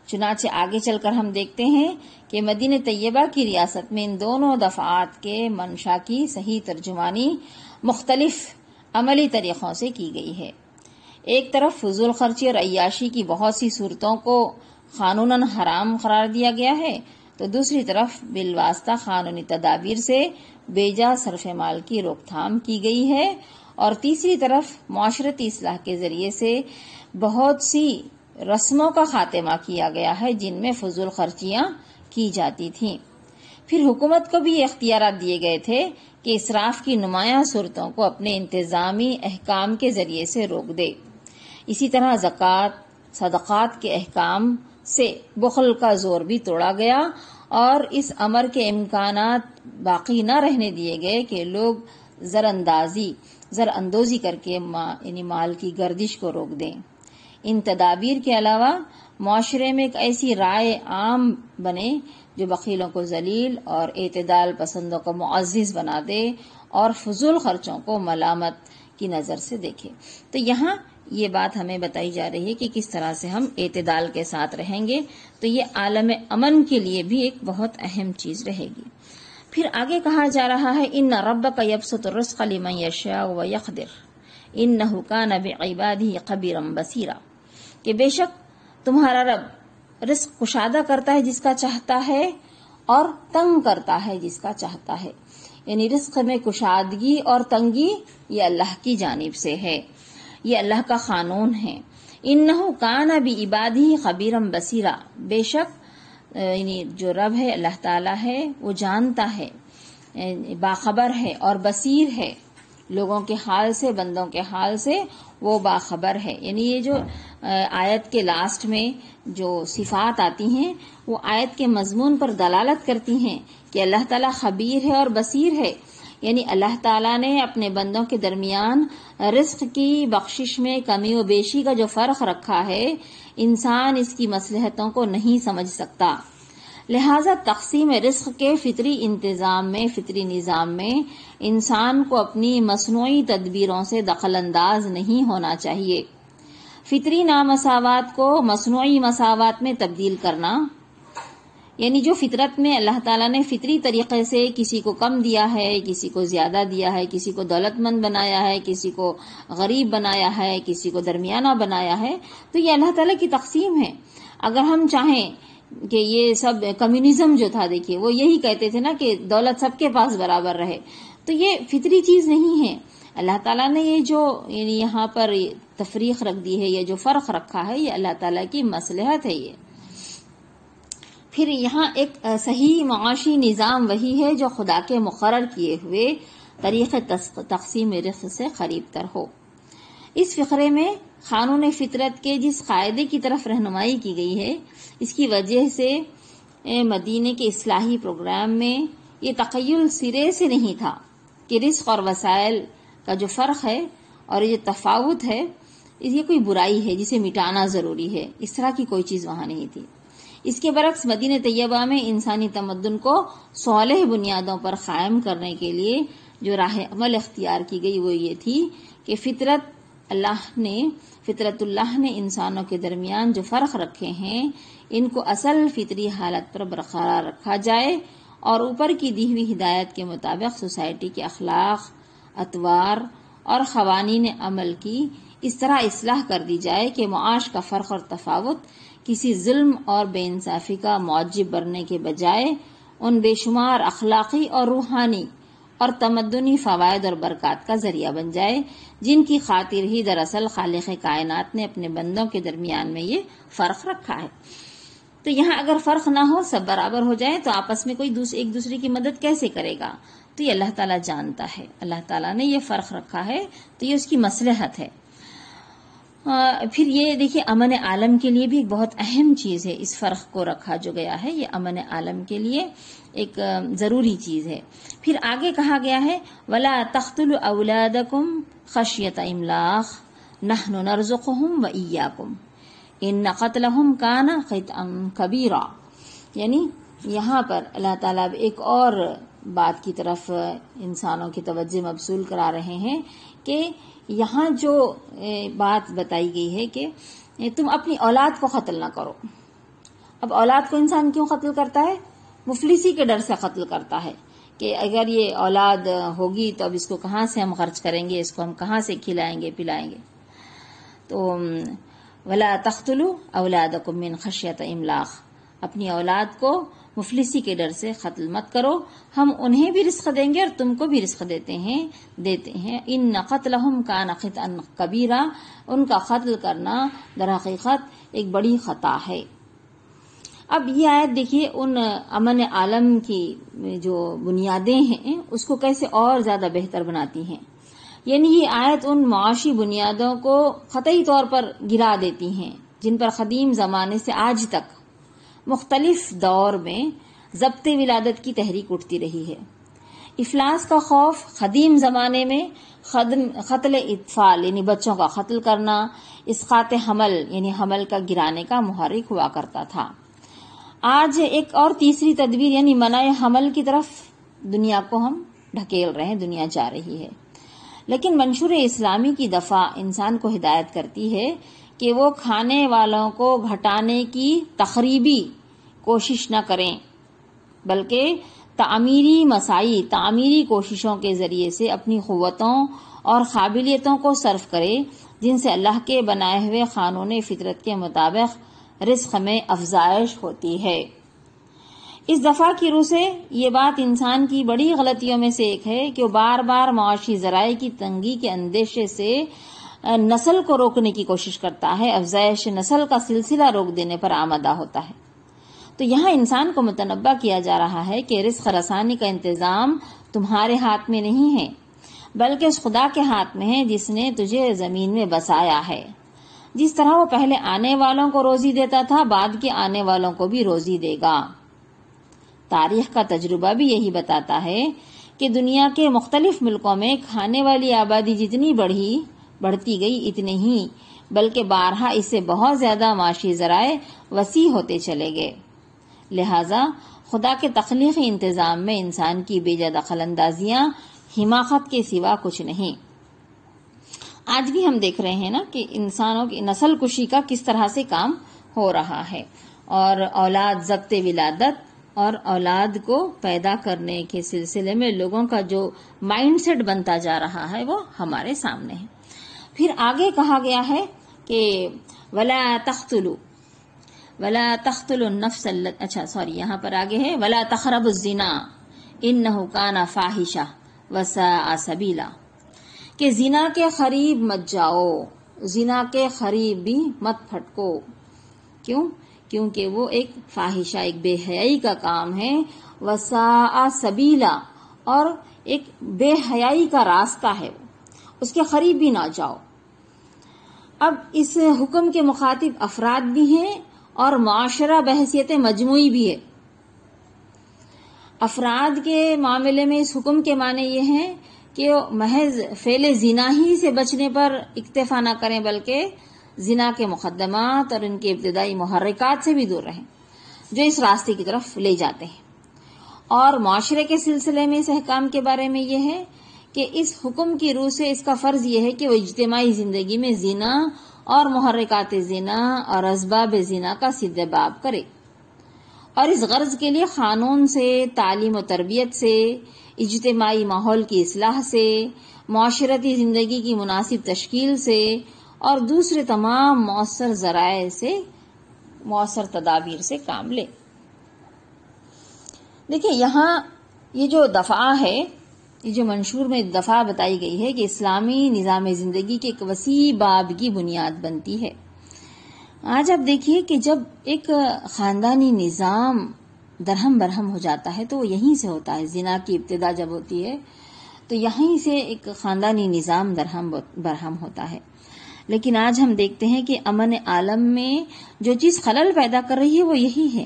چنانچہ آگے چل کر ہم دیکھتے ہیں کہ مدینہ طیبہ کی ریاست میں ان دونوں دفعات کے منشا کی صحیح ترجمانی مختلف عملی طریقوں سے کی گئی ہے۔ ایک طرف فضول خرچی اور عیاشی کی بہت سی صورتوں کو قانوناً حرام قرار دیا گیا ہے، تو دوسری طرف بالواسطہ قانونی تدابیر سے بے جا صرف مال کی روک تھام کی گئی ہے، اور تیسری طرف معاشرتی اصلاح کے ذریعے سے بہت سی رسموں کا خاتمہ کیا گیا ہے جن میں فضول خرچیاں کی جاتی تھیں۔ پھر حکومت کو بھی یہ اختیارات دیے گئے تھے کہ اسراف کی نمایاں صورتوں کو اپنے انتظامی احکام کے ذریعے سے روک دے۔ اسی طرح زکوٰۃ، صدقات کے احکام سے بخل کا زور بھی توڑا گیا، اور اس امر کے امکانات باقی نہ رہنے دیے گئے کہ لوگ زر اندوزی کر کے یعنی مال کی گردش کو روک دیں۔ ان تدابیر کے علاوہ معاشرے میں ایک ایسی رائے عام بنے جو بخیلوں کو ذلیل اور اعتدال پسندوں کو معزز بنا دے اور فضول خرچوں کو ملامت کی نظر سے دیکھے۔ تو یہاں یہ بات ہمیں بتائی جا رہی ہے کہ کس طرح سے ہم اعتدال کے ساتھ رہیں گے، تو یہ عالم امن کے لیے بھی ایک بہت اہم چیز رہے گی۔ پھر آگے کہا جا رہا ہے ان ربک یبسط الرزق لمن یشاء ویقدر انہ کان بعبادہ خبیرا بصیرا، کہ بے شک تمہارا رب رزق کشادہ کرتا ہے جس کا چاہتا ہے اور تنگ کرتا ہے جس کا چاہتا ہے، یعنی رزق میں کشادگی اور تنگی یہ اللہ کی جانب سے ہے، یہ اللہ کا قانون ہے۔ انہ کان بعبادہ خبیرا بصیرا، بے شک یعنی جو رب ہے اللہ تعالی ہے وہ جانتا ہے، باخبر ہے اور بصیر ہے، لوگوں کے حال سے، بندوں کے حال سے وہ باخبر ہے۔ یعنی یہ جو آیت کے لاسٹ میں جو صفات آتی ہیں وہ آیت کے مضمون پر دلالت کرتی ہیں کہ اللہ تعالیٰ خبیر ہے اور بصیر ہے، یعنی اللہ تعالیٰ نے اپنے بندوں کے درمیان رزق کی بخشش میں کمی و بیشی کا جو فرق رکھا ہے، انسان اس کی مصلحتوں کو نہیں سمجھ سکتا، لہذا تقسیم رزق کے فطری انتظام میں، فطری نظام میں انسان کو اپنی مصنوعی تدبیروں سے دخل انداز نہیں ہونا چاہیے۔ فطری نامساوات کو مصنوعی مساوات میں تبدیل کرنا، یعنی جو فطرت میں اللہ تعالیٰ نے فطری طریقے سے کسی کو کم دیا ہے، کسی کو زیادہ دیا ہے، کسی کو دولت مند بنایا ہے، کسی کو غریب بنایا ہے، کسی کو درمیانہ بنایا ہے، تو یہ اللہ تعالیٰ کی تقسیم ہے۔ اگر ہم چاہیں کہ یہ سب کمیونزم جو تھا، دیکھیے وہ یہی کہتے تھے نا کہ دولت سب کے پاس برابر رہے، تو یہ فطری چیز نہیں ہے۔ اللہ تعالیٰ نے یہ جو یعنی یہاں پر تفریق رکھ دی ہے، یہ جو فرق رکھا ہے، یہ اللہ تعالیٰ کی مصلحت ہے۔ یہ پھر یہاں ایک صحیح معاشی نظام وہی ہے جو خدا کے مقرر کیے ہوئے طریقے تقسیم رزق سے قریب تر ہو۔ اس فقرے میں قانون فطرت کے جس قاعدے کی طرف رہنمائی کی گئی ہے، اس کی وجہ سے مدینے کے اصلاحی پروگرام میں یہ تخیل سرے سے نہیں تھا کہ رزق اور وسائل کا جو فرق ہے اور یہ تفاوت ہے، یہ کوئی برائی ہے جسے مٹانا ضروری ہے، اس طرح کی کوئی چیز وہاں نہیں تھی۔ اس کے برعکس مدینہ طیبہ میں انسانی تمدن کو صالح بنیادوں پر قائم کرنے کے لیے جو راہ عمل اختیار کی گئی وہ یہ تھی کہ فطرت اللہ نے انسانوں کے درمیان جو فرق رکھے ہیں ان کو اصل فطری حالت پر برقرار رکھا جائے اور اوپر کی دی ہوئی ہدایت کے مطابق سوسائٹی کے اخلاق، اطوار اور قوانین عمل کی اس طرح اصلاح کر دی جائے کہ معاش کا فرق اور تفاوت کسی ظلم اور بے انصافی کا موجب بننے کے بجائے ان بے شمار اخلاقی اور روحانی اور تمدنی فوائد اور برکات کا ذریعہ بن جائے، جن کی خاطر ہی دراصل خالق کائنات نے اپنے بندوں کے درمیان میں یہ فرق رکھا ہے۔ تو یہاں اگر فرق نہ ہو، سب برابر ہو جائے، تو آپس میں کوئی ایک دوسرے کی مدد کیسے کرے گا؟ تو یہ اللہ تعالیٰ جانتا ہے، اللہ تعالیٰ نے یہ فرق رکھا ہے تو یہ اس کی مصلحت ہے۔ پھر یہ دیکھیے امن عالم کے لیے بھی ایک بہت اہم چیز ہے، اس فرق کو رکھا جو گیا ہے، یہ امن عالم کے لیے ایک ضروری چیز ہے۔ پھر آگے کہا گیا ہے وَلَا تَقْتُلُوا أَوْلَادَكُمْ خَشْيَةَ إِمْلَاقٍ نَحْنُ نَرْزُقُهُمْ وَإِيَّاكُمْ إِنَّ قَتْلَهُمْ كَانَ خِطْئًا كَبِيرًا۔ یعنی یہاں پر اللہ تعالیٰ ایک اور بات کی طرف انسانوں کی توجہ مبذول کرا رہے ہیں کہ یہاں جو بات بتائی گئی ہے کہ تم اپنی اولاد کو قتل نہ کرو۔ اب اولاد کو انسان کیوں قتل کرتا ہے؟ مفلسی کے ڈر سے قتل کرتا ہے کہ اگر یہ اولاد ہوگی تو اب اس کو کہاں سے ہم خرچ کریں گے، اس کو ہم کہاں سے کھلائیں گے پلائیں گے۔ تو وَلَا تَقْتُلُوا أَوْلَادَكُمْ مِنْ خَشْيَةِ إِمْلَاقٍ، اپنی اولاد کو مفلسی کے ڈر سے قتل مت کرو، ہم انہیں بھی رزق دیں گے اور تم کو بھی رزق دیتے ہیں۔ ان قتلہم کان خطئا کبیرا، ان کا قتل کرنا در حقیقت ایک بڑی خطا ہے۔ اب یہ آیت دیکھیے ان امن عالم کی جو بنیادیں ہیں اس کو کیسے اور زیادہ بہتر بناتی ہیں۔ یعنی یہ آیت ان معاشی بنیادوں کو قطعی طور پر گرا دیتی ہیں جن پر قدیم زمانے سے آج تک مختلف دور میں ضبط ولادت کی تحریک اٹھتی رہی ہے۔ افلاس کا خوف قدیم زمانے میں قتل اطفال یعنی بچوں کا قتل کرنا، اسقاط حمل یعنی حمل کا گرانے کا محرک ہوا کرتا تھا۔ آج ایک اور تیسری تدبیر یعنی منع حمل کی طرف دنیا کو ہم ڈھکیل رہے ہیں، دنیا جا رہی ہے۔ لیکن منشور اسلامی کی دفعہ انسان کو ہدایت کرتی ہے کہ وہ کھانے والوں کو گھٹانے کی تخریبی کوشش نہ کریں، بلکہ تعمیری کوششوں کے ذریعے سے اپنی قوتوں اور قابلیتوں کو صرف کرے جن سے اللہ کے بنائے ہوئے قانون فطرت کے مطابق رزق میں افزائش ہوتی ہے۔ اس دفعہ کی روح سے یہ بات انسان کی بڑی غلطیوں میں سے ایک ہے کہ وہ بار بار معاشی ذرائع کی تنگی کے اندیشے سے نسل کو روکنے کی کوشش کرتا ہے، افزائش نسل کا سلسلہ روک دینے پر آمادہ ہوتا ہے۔ تو یہاں انسان کو متنبہ کیا جا رہا ہے کہ رزق رسانی کا انتظام تمہارے ہاتھ میں نہیں ہے، بلکہ اس خدا کے ہاتھ میں ہے جس نے تجھے زمین میں بسایا ہے۔ جس طرح وہ پہلے آنے والوں کو روزی دیتا تھا، بعد کے آنے والوں کو بھی روزی دے گا۔ تاریخ کا تجربہ بھی یہی بتاتا ہے کہ دنیا کے مختلف ملکوں میں کھانے والی آبادی جتنی بڑھتی گئی اتنے ہی بلکہ بارہا اس سے بہت زیادہ معاشی ذرائع وسیع ہوتے چلے گئے۔ لہذا خدا کے تخلیقی انتظام میں انسان کی بے جا دخل اندازیاں حماقت کے سوا کچھ نہیں۔ آج بھی ہم دیکھ رہے ہیں نا کہ انسانوں کی نسل کشی کا کس طرح سے کام ہو رہا ہے، اور اولاد ضبط ولادت اور اولاد کو پیدا کرنے کے سلسلے میں لوگوں کا جو مائنڈ سیٹ بنتا جا رہا ہے وہ ہمارے سامنے ہے۔ پھر آگے کہا گیا ہے کہ ولا تقتلوا النفس یہاں پر آگے ہے ولا تقربوا الزنا انہ کان فاحشہ وساء سبیلا، کہ زنا کے قریب مت جاؤ، زنا کے قریب بھی مت پھٹکو۔ کیوں؟ کیونکہ وہ ایک فاحشہ، ایک بے حیائی کا کام ہے، وساء سبیلا، اور ایک بے حیائی کا راستہ ہے، اس کے قریب بھی نہ جاؤ۔ اب اس حکم کے مخاطب افراد بھی ہیں اور معاشرہ بحیثیت مجموعی بھی ہے۔ افراد کے معاملے میں اس حکم کے معنی یہ ہیں کہ محض فعل زنا ہی سے بچنے پر اکتفا نہ کریں، بلکہ زنا کے مقدمات اور ان کے ابتدائی محرکات سے بھی دور رہیں جو اس راستے کی طرف لے جاتے ہیں۔ اور معاشرے کے سلسلے میں اس احکام کے بارے میں یہ ہے کہ اس حکم کی روح سے اس کا فرض یہ ہے کہ وہ اجتماعی زندگی میں زنا اور محرکات زنا اور اسباب زنا کا سدباب کرے، اور اس غرض کے لیے قانون سے، تعلیم و تربیت سے، اجتماعی ماحول کی اصلاح سے، معاشرتی زندگی کی مناسب تشکیل سے اور دوسرے تمام مؤثر ذرائع سے، مؤثر تدابیر سے کام لے۔ دیکھیں یہاں یہ جو دفعہ ہے، یہ جو منشور میں دفعہ بتائی گئی ہے کہ اسلامی نظام زندگی کے ایک وسیع باب کی بنیاد بنتی ہے۔ آج آپ دیکھیے کہ جب ایک خاندانی نظام درہم برہم ہو جاتا ہے تو وہ یہیں سے ہوتا ہے۔ زنا کی ابتدا جب ہوتی ہے تو یہیں سے ایک خاندانی نظام درہم برہم ہوتا ہے۔ لیکن آج ہم دیکھتے ہیں کہ امن عالم میں جو چیز خلل پیدا کر رہی ہے وہ یہی ہے،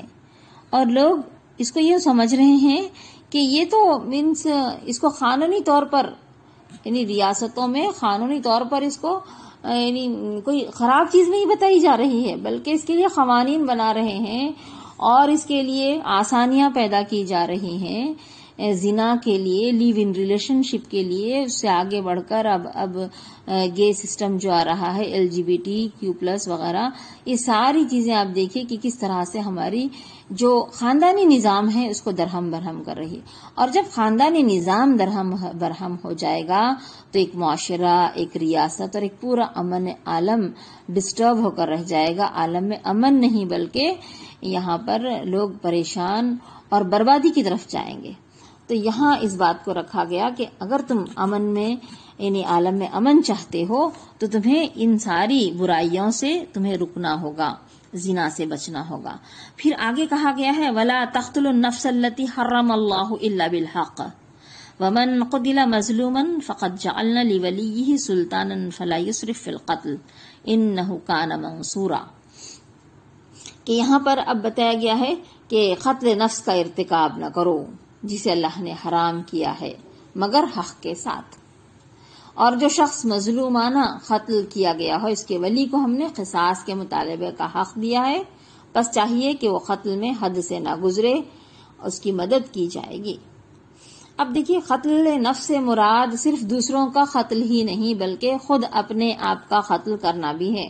اور لوگ اس کو یہ سمجھ رہے ہیں کہ یہ تو اس کو قانونی طور پر، یعنی ریاستوں میں قانونی طور پر اس کو یعنی کوئی خراب چیز نہیں بتائی جا رہی ہے، بلکہ اس کے لیے قوانین بنا رہے ہیں اور اس کے لیے آسانیاں پیدا کی جا رہی ہیں۔ زنا کے لیے، لیو ان ریلیشن شپ کے لیے، اس سے آگے بڑھ کر اب گے سسٹم جو آ رہا ہے، LGBTQ+ وغیرہ، یہ ساری چیزیں آپ دیکھیں کہ کس طرح سے ہماری جو خاندانی نظام ہے اس کو درہم برہم کر رہی ہے۔ اور جب خاندانی نظام درہم برہم ہو جائے گا تو ایک معاشرہ، ایک ریاست اور ایک پورا امن عالم ڈسٹرب ہو کر رہ جائے گا۔ عالم میں امن نہیں بلکہ یہاں پر لوگ پریشان اور بربادی کی طرف جائیں گے۔ تو یہاں اس بات کو رکھا گیا کہ اگر تم امن میں، یعنی عالم میں امن چاہتے ہو تو تمہیں ان ساری برائیوں سے تمہیں رکنا ہوگا، زنا سے بچنا ہوگا۔ پھر آگے کہا گیا ہے وَلَا تَقْتُلُوا النَّفْسَ الَّتِي حَرَّمَ اللَّهُ إِلَّا بِالْحَقِّ وَمَنْ قُتِلَ مَظْلُومًا فَقَدْ جَعَلْنَا لِوَلِيِّهِ سُلْطَانًا فَلَا يُسْرِفْ فِي الْقَتْلِ إِنَّهُ كَانَ مَنصُورًا، کہ یہاں پر اب بتایا گیا ہے کہ قتل نفس کا ارتکاب نہ کرو جسے اللہ نے حرام کیا ہے مگر حق کے ساتھ، اور جو شخص مظلومانہ قتل کیا گیا ہو اس کے ولی کو ہم نے قصاص کے مطالبے کا حق دیا ہے، بس چاہیے کہ وہ قتل میں حد سے نہ گزرے، اس کی مدد کی جائے گی۔ اب دیکھیے قتل نفس سے مراد صرف دوسروں کا قتل ہی نہیں بلکہ خود اپنے آپ کا قتل کرنا بھی ہے،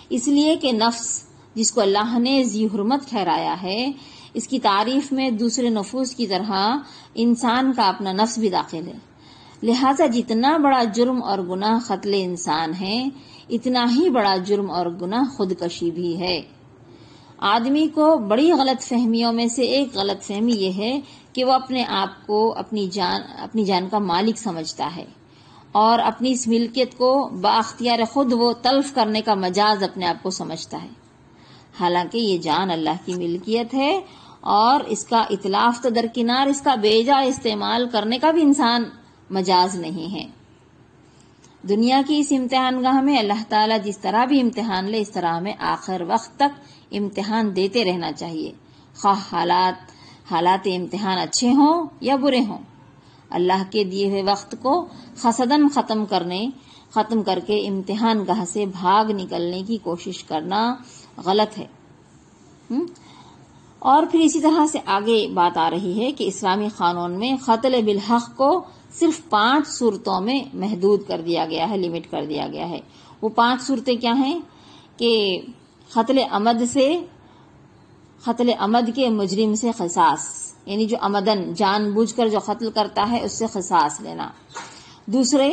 اس لیے کہ نفس جس کو اللہ نے ذی حرمت ٹھہرایا ہے، اس کی تعریف میں دوسرے نفوس کی طرح انسان کا اپنا نفس بھی داخل ہے۔ لہذا جتنا بڑا جرم اور گناہ قتل انسان ہے، اتنا ہی بڑا جرم اور گناہ خودکشی بھی ہے۔ آدمی کو بڑی غلط فہمیوں میں سے ایک غلط فہمی یہ ہے کہ وہ اپنے آپ کو اپنی جان کا مالک سمجھتا ہے اور اپنی اس ملکیت کو بااختیار خود وہ تلف کرنے کا مجاز اپنے آپ کو سمجھتا ہے، حالانکہ یہ جان اللہ کی ملکیت ہے اور اس کا اتلاف تو درکنار، اس کا بیجا استعمال کرنے کا بھی انسان مجاز نہیں ہے۔ دنیا کی اس امتحان گاہ میں اللہ تعالیٰ جس طرح بھی امتحان لے، اس طرح ہمیں آخر وقت تک امتحان دیتے رہنا چاہیے، خواہ حالات امتحان اچھے ہوں یا برے ہوں۔ اللہ کے دیے ہوئے وقت کو حسداً ختم کر کے امتحان گاہ سے بھاگ نکلنے کی کوشش کرنا غلط ہے۔ اور پھر اسی طرح سے آگے بات آ رہی ہے کہ اسلامی قانون میں قتل بالحق کو صرف 5 صورتوں میں محدود کر دیا گیا ہے، لمٹ کر دیا گیا ہے۔ وہ 5 صورتیں کیا ہیں کہ قتل عمد کے مجرم سے قصاص، یعنی جو عمدن جان بوجھ کر جو قتل کرتا ہے اس سے قصاص لینا۔ دوسرے،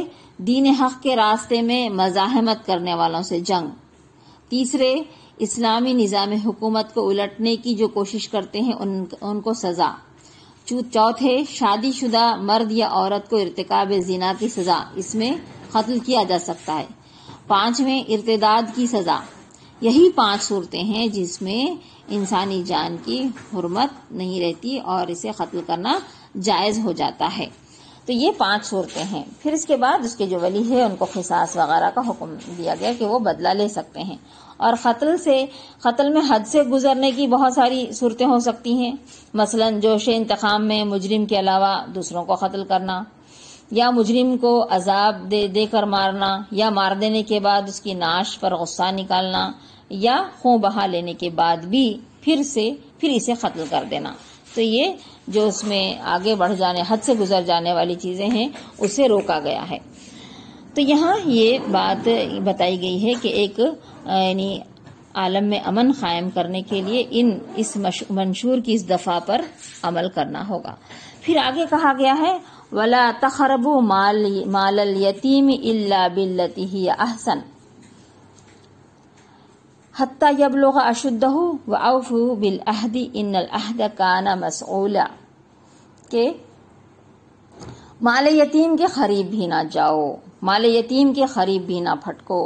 دین حق کے راستے میں مزاحمت کرنے والوں سے جنگ۔ تیسرے، اسلامی نظام حکومت کو الٹنے کی جو کوشش کرتے ہیں ان کو سزا۔ چوتھے، شادی شدہ مرد یا عورت کو ارتکاب زنا کی سزا، اس میں قتل کیا جا سکتا ہے۔ 5ویں، ارتداد کی سزا۔ یہی 5 صورتیں ہیں جس میں انسانی جان کی حرمت نہیں رہتی اور اسے قتل کرنا جائز ہو جاتا ہے۔ تو یہ 5 صورتیں ہیں۔ پھر اس کے بعد اس کے جو ولی ہے ان کو قصاص وغیرہ کا حکم دیا گیا کہ وہ بدلہ لے سکتے ہیں۔ اور قتل میں حد سے گزرنے کی بہت ساری صورتیں ہو سکتی ہیں، مثلا جوش انتقام میں مجرم کے علاوہ دوسروں کو قتل کرنا، یا مجرم کو عذاب دے کر مارنا، یا مار دینے کے بعد اس کی نعش پر غصہ نکالنا، یا خون بہا لینے کے بعد بھی پھر اسے قتل کر دینا۔ تو یہ جو اس میں آگے بڑھ جانے، حد سے گزر جانے والی چیزیں ہیں اسے روکا گیا ہے۔ تو یہاں یہ بات بتائی گئی ہے کہ ایک یعنی عالم میں امن قائم کرنے کے لیے اس منشور کی اس دفعہ پر عمل کرنا ہوگا۔ پھر آگے کہا گیا ہے وَلَا تَقْرَبُوا مَالَ الْيَتِيمِ إِلَّا بِالَّتِي هِيَ أَحْسَنُ حَتَّى يَبْلُغَ أَشُدَّهُ وَأَوْفُوا بِالْعَهْدِ إِنَّ الْعَهْدَ كَانَ مَسْئُولًا، کہ مال یتیم کے قریب بھی نہ جاؤ، مال یتیم کے قریب بھی نہ پھٹکو،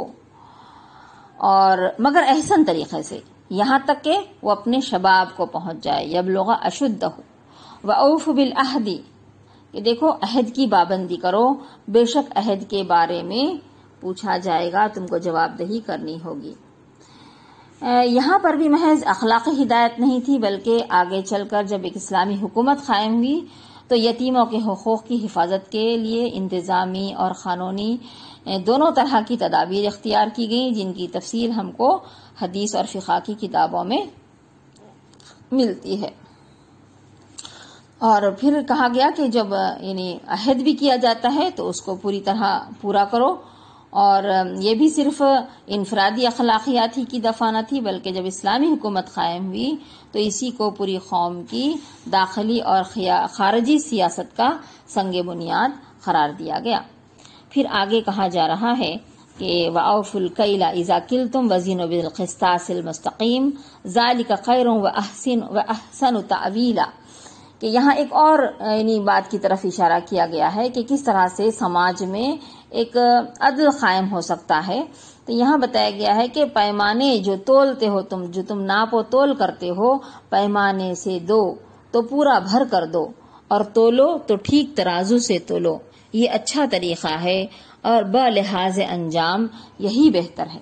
اور مگر احسن طریقے سے، یہاں تک کہ وہ اپنے شباب کو پہنچ جائے۔ یبلغ اشدہ وَأَوْفُوا بِالْعَهْدِ، کہ دیکھو عہد کی پابندی کرو، بے شک عہد کے بارے میں پوچھا جائے گا، تم کو جواب دہی کرنی ہوگی۔ یہاں پر بھی محض اخلاقی ہدایت نہیں تھی، بلکہ آگے چل کر جب ایک اسلامی حکومت قائم ہوئی تو یتیموں کے حقوق کی حفاظت کے لیے انتظامی اور قانونی دونوں طرح کی تدابیر اختیار کی گئیں، جن کی تفصیل ہم کو حدیث اور فقہ کی کتابوں میں ملتی ہے۔ اور پھر کہا گیا کہ جب یعنی عہد بھی کیا جاتا ہے تو اس کو پوری طرح پورا کرو، اور یہ بھی صرف انفرادی اخلاقیات ہی کی دفعہ نہ تھی، بلکہ جب اسلامی حکومت قائم ہوئی تو اسی کو پوری قوم کی داخلی اور خارجی سیاست کا سنگ بنیاد قرار دیا گیا۔ پھر آگے کہا جا رہا ہے کہ وَأَوْفُوا الْكَيْلَ إِذَا كِلْتُمْ وَزِنُوا بِالْقِسْطَاسِ الْمُسْتَقِيمِ ذَلِكَ خَيْرٌ وَأَحْسَنُ تَأْوِيلًا، کہ یہاں ایک اور یعنی بات کی طرف اشارہ کیا گیا ہے کہ کس طرح سے سماج میں ایک عدل قائم ہو سکتا ہے۔ تو یہاں بتایا گیا ہے کہ پیمانے جو تولتے ہو تم، جو تم ناپ و تول کرتے ہو، پیمانے سے دو تو پورا بھر کر دو، اور تولو تو ٹھیک ترازو سے تولو، یہ اچھا طریقہ ہے، اور بلحاظ انجام یہی بہتر ہے۔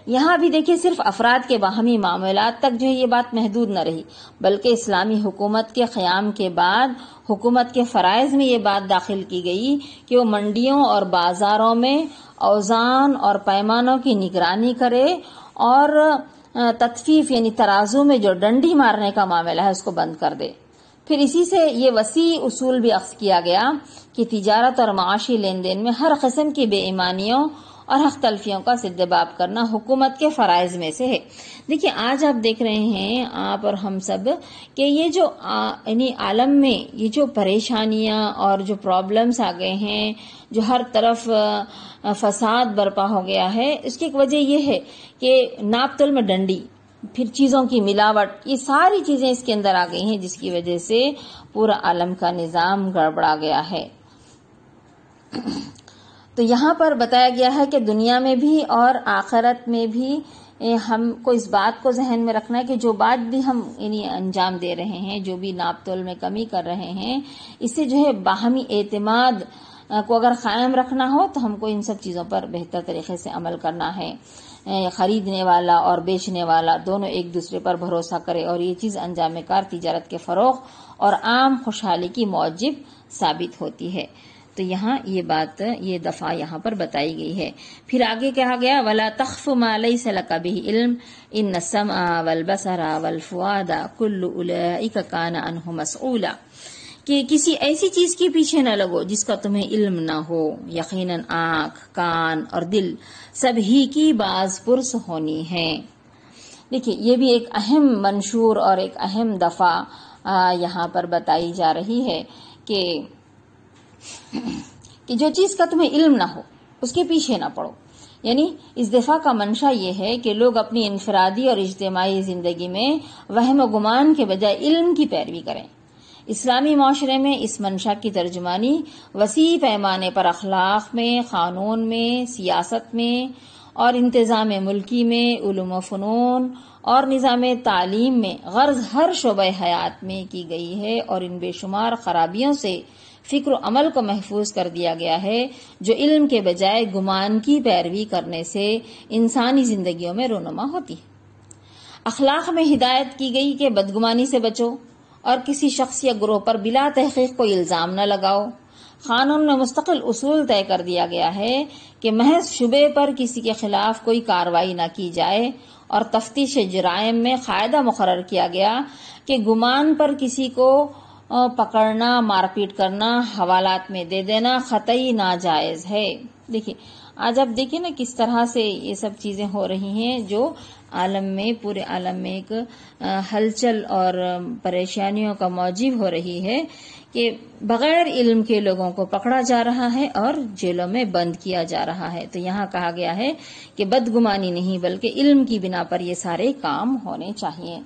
یہاں بھی دیکھیں صرف افراد کے باہمی معاملات تک جو ہے یہ بات محدود نہ رہی، بلکہ اسلامی حکومت کے قیام کے بعد حکومت کے فرائض میں یہ بات داخل کی گئی کہ وہ منڈیوں اور بازاروں میں اوزان اور پیمانوں کی نگرانی کرے، اور تطفیف یعنی ترازو میں جو ڈنڈی مارنے کا معاملہ ہے اس کو بند کر دے۔ پھر اسی سے یہ وسیع اصول بھی اخذ کیا گیا کہ تجارت اور معاشی لین دین میں ہر قسم کی بے ایمانیوں اور حق تلفیوں کا سدباب کرنا حکومت کے فرائض میں سے ہے۔ دیکھیے آج آپ دیکھ رہے ہیں، آپ اور ہم سب، کہ یہ جو یعنی عالم میں یہ جو پریشانیاں اور جو پرابلمز آ گئے ہیں، جو ہر طرف فساد برپا ہو گیا ہے، اس کی ایک وجہ یہ ہے کہ ناپ تول میں ڈنڈی، پھر چیزوں کی ملاوٹ، یہ ساری چیزیں اس کے اندر آ گئی ہیں جس کی وجہ سے پورا عالم کا نظام گڑبڑا گیا ہے۔ تو یہاں پر بتایا گیا ہے کہ دنیا میں بھی اور آخرت میں بھی ہم کو اس بات کو ذہن میں رکھنا ہے کہ جو بات بھی ہم انجام دے رہے ہیں، جو بھی ناپ تول میں کمی کر رہے ہیں، اس سے جو ہے باہمی اعتماد کو اگر قائم رکھنا ہو تو ہم کو ان سب چیزوں پر بہتر طریقے سے عمل کرنا ہے۔ خریدنے والا اور بیچنے والا دونوں ایک دوسرے پر بھروسہ کرے اور یہ چیز انجام کار تجارت کے فروغ اور عام خوشحالی کی موجب ثابت ہوتی ہے۔ تو یہاں یہ بات، یہ دفعہ یہاں پر بتائی گئی ہے۔ پھر آگے کہا گیا وَلَا تَخْفُ مَا لَيْسَ لَكَ بِهِ عِلْمٌ إِنَّ السَّمْعَ وَالْبَصَرَ وَالْفُؤَادَ كُلُّ أُولَئِكَ كَانَ عَنْهُ مسؤولا، کہ کسی ایسی چیز کے پیچھے نہ لگو جس کا تمہیں علم نہ ہو، یقیناً آنکھ، کان اور دل سب ہی کی باز پرس ہونی ہے۔ دیکھیے یہ بھی ایک اہم منشور اور ایک اہم دفعہ یہاں پر بتائی جا رہی ہے کہ جو چیز کا تمہیں علم نہ ہو اس کے پیچھے نہ پڑو۔ یعنی اس دفعہ کا منشا یہ ہے کہ لوگ اپنی انفرادی اور اجتماعی زندگی میں وہم و گمان کے بجائے علم کی پیروی کریں۔ اسلامی معاشرے میں اس منشا کی ترجمانی وسیع پیمانے پر اخلاق میں، قانون میں، سیاست میں اور انتظام ملکی میں، علوم و فنون اور نظام تعلیم میں، غرض ہر شعبہ حیات میں کی گئی ہے، اور ان بے شمار خرابیوں سے فکر و عمل کو محفوظ کر دیا گیا ہے جو علم کے بجائے گمان کی پیروی کرنے سے انسانی زندگیوں میں رونما ہوتی ہے۔ اخلاق میں ہدایت کی گئی کہ بدگمانی سے بچو اور کسی شخص یا گروہ پر بلا تحقیق کوئی الزام نہ لگاؤ۔ قانون میں مستقل اصول طے کر دیا گیا ہے کہ محض شبے پر کسی کے خلاف کوئی کارروائی نہ کی جائے، اور تفتیش جرائم میں قاعدہ مقرر کیا گیا کہ گمان پر کسی کو پکڑنا، مار پیٹ کرنا، حوالات میں دے دینا قطعی ناجائز ہے۔ دیکھیے آج آپ دیکھیں نا کس طرح سے یہ سب چیزیں ہو رہی ہیں جو عالم میں، پورے عالم میں ایک ہلچل اور پریشانیوں کا موجب ہو رہی ہے کہ بغیر علم کے لوگوں کو پکڑا جا رہا ہے اور جیلوں میں بند کیا جا رہا ہے۔ تو یہاں کہا گیا ہے کہ بدگمانی نہیں بلکہ علم کی بنا پر یہ سارے کام ہونے چاہیے۔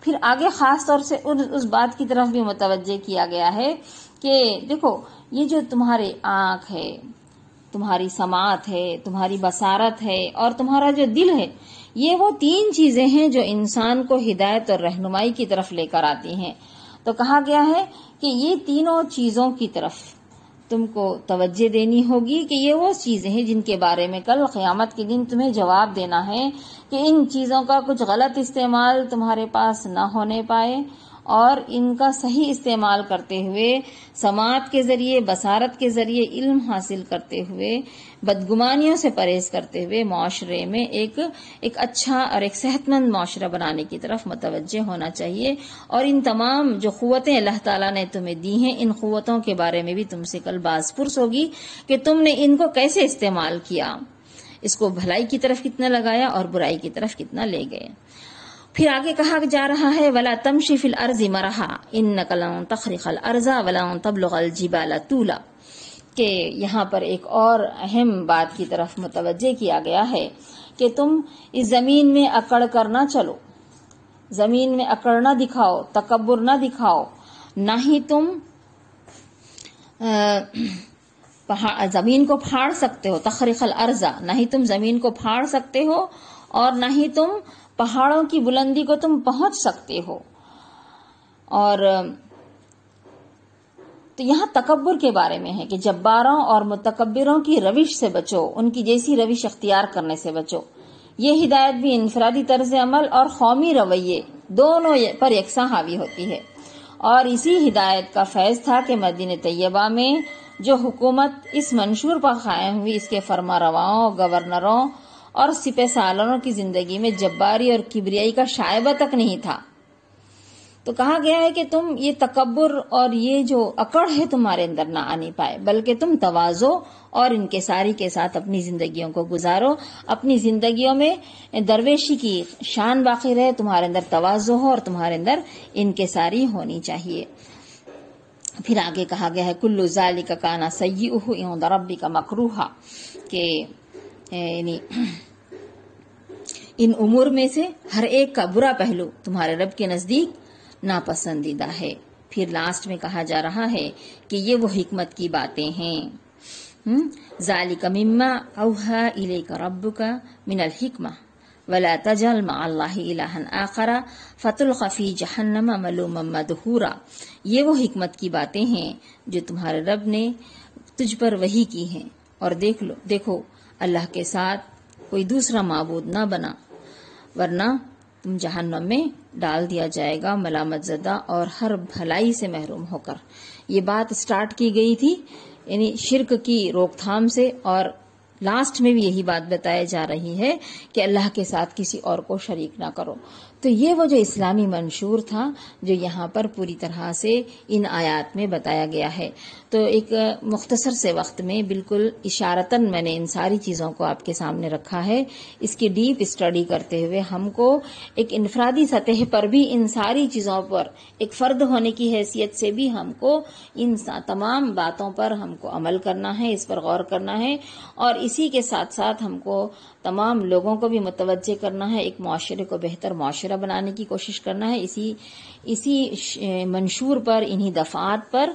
پھر آگے خاص طور سے اس بات کی طرف بھی متوجہ کیا گیا ہے کہ دیکھو یہ جو تمہاری آنکھ ہے، تمہاری سماعت ہے، تمہاری بصارت ہے اور تمہارا جو دل ہے، یہ وہ تین چیزیں ہیں جو انسان کو ہدایت اور رہنمائی کی طرف لے کر آتی ہیں۔ تو کہا گیا ہے کہ یہ تینوں چیزوں کی طرف تم کو توجہ دینی ہوگی کہ یہ وہ چیزیں ہیں جن کے بارے میں کل قیامت کے دن تمہیں جواب دینا ہے کہ ان چیزوں کا کچھ غلط استعمال تمہارے پاس نہ ہونے پائے، اور ان کا صحیح استعمال کرتے ہوئے، سماعت کے ذریعے، بصارت کے ذریعے علم حاصل کرتے ہوئے، بدگمانیوں سے پرہیز کرتے ہوئے معاشرے میں ایک اچھا اور ایک صحت مند معاشرہ بنانے کی طرف متوجہ ہونا چاہیے۔ اور ان تمام جو قوتیں اللہ تعالیٰ نے تمہیں دی ہیں، ان قوتوں کے بارے میں بھی تم سے کل باز پرس ہوگی کہ تم نے ان کو کیسے استعمال کیا، اس کو بھلائی کی طرف کتنا لگایا اور برائی کی طرف کتنا لے گئے۔ پھر آگے کہا جا رہا ہے وَلَا تَمْشِ فِي الْأَرْضِ مَرَحًا إِنَّكَ لَن تَخْرِقَ الْأَرْضَ وَلَن تَبْلُغَ الْجِبَالَ طُولًا، کہ یہاں پر ایک اور اہم بات کی طرف متوجہ کیا گیا ہے کہ تم اس زمین میں اکڑ کر نہ چلو، زمین میں اکڑ نہ دکھاؤ، تکبر نہ دکھاؤ، نہ ہی تم زمین کو پھاڑ سکتے ہو، تخرق الارض، نہ ہی تم زمین کو پھاڑ سکتے ہو اور نہ ہی تم پہاڑوں کی بلندی کو تم پہنچ سکتے ہو۔ اور تو یہاں تکبر کے بارے میں ہے کہ جباروں اور متکبروں کی روش سے بچو، ان کی جیسی روش اختیار کرنے سے بچو۔ یہ ہدایت بھی انفرادی طرز عمل اور قومی رویے دونوں پر یکساں حاوی ہوتی ہے، اور اسی ہدایت کا فیض تھا کہ مدینہ طیبہ میں جو حکومت اس منشور پر قائم ہوئی، اس کے فرما رواؤں، گورنروں اور سپہ سالاروں کی زندگی میں جباری اور کبریائی کا شائبہ تک نہیں تھا۔ تو کہا گیا ہے کہ تم یہ تکبر اور یہ جو اکڑ ہے تمہارے اندر نہ آنی پائے، بلکہ تم تواضع اور انکساری کے ساتھ اپنی زندگیوں کو گزارو، اپنی زندگیوں میں درویشی کی شان باقی رہے، تمہارے اندر تواضع ہو اور تمہارے اندر انکساری ہونی چاہیے۔ پھر آگے کہا گیا ہے کل ذالک کان سیئہ عند ربک مکروہا، کہ یعنی ان امور میں سے ہر ایک کا برا پہلو تمہارے رب کے نزدیک ناپسندیدہ ہے. پھر لاسٹ میں کہا جا رہا ہے کہ یہ وہ حکمت کی باتیں ہیں. ذالک مما اوحی الیک ربک من الحکمہ ولا تجعل مع اللہ الہا آخر فتلقی فی جہنم ملوما مدحورا. یہ وہ حکمت کی باتیں ہیں جو تمہارے رب نے تجھ پر وحی کی ہیں، اور دیکھو اللہ کے ساتھ کوئی دوسرا معبود نہ بنا، ورنہ تم جہنم میں ڈال دیا جائے گا ملامت زدہ اور ہر بھلائی سے محروم ہو کر. یہ بات سٹارٹ کی گئی تھی یعنی شرک کی روک تھام سے، اور لاسٹ میں بھی یہی بات بتائی جا رہی ہے کہ اللہ کے ساتھ کسی اور کو شریک نہ کرو. تو یہ وہ جو اسلامی منشور تھا جو یہاں پر پوری طرح سے ان آیات میں بتایا گیا ہے. تو ایک مختصر سے وقت میں بالکل اشارتاً میں نے ان ساری چیزوں کو آپ کے سامنے رکھا ہے. اس کی ڈیپ اسٹڈی کرتے ہوئے ہم کو ایک انفرادی سطح پر بھی ان ساری چیزوں پر ایک فرد ہونے کی حیثیت سے بھی ہم کو ان تمام باتوں پر ہم کو عمل کرنا ہے، اس پر غور کرنا ہے، اور اسی کے ساتھ ساتھ ہم کو تمام لوگوں کو بھی متوجہ کرنا ہے، ایک معاشرے کو بہتر معاشرہ بنانے کی کوشش کرنا ہے. اسی منشور پر، انہی دفعات پر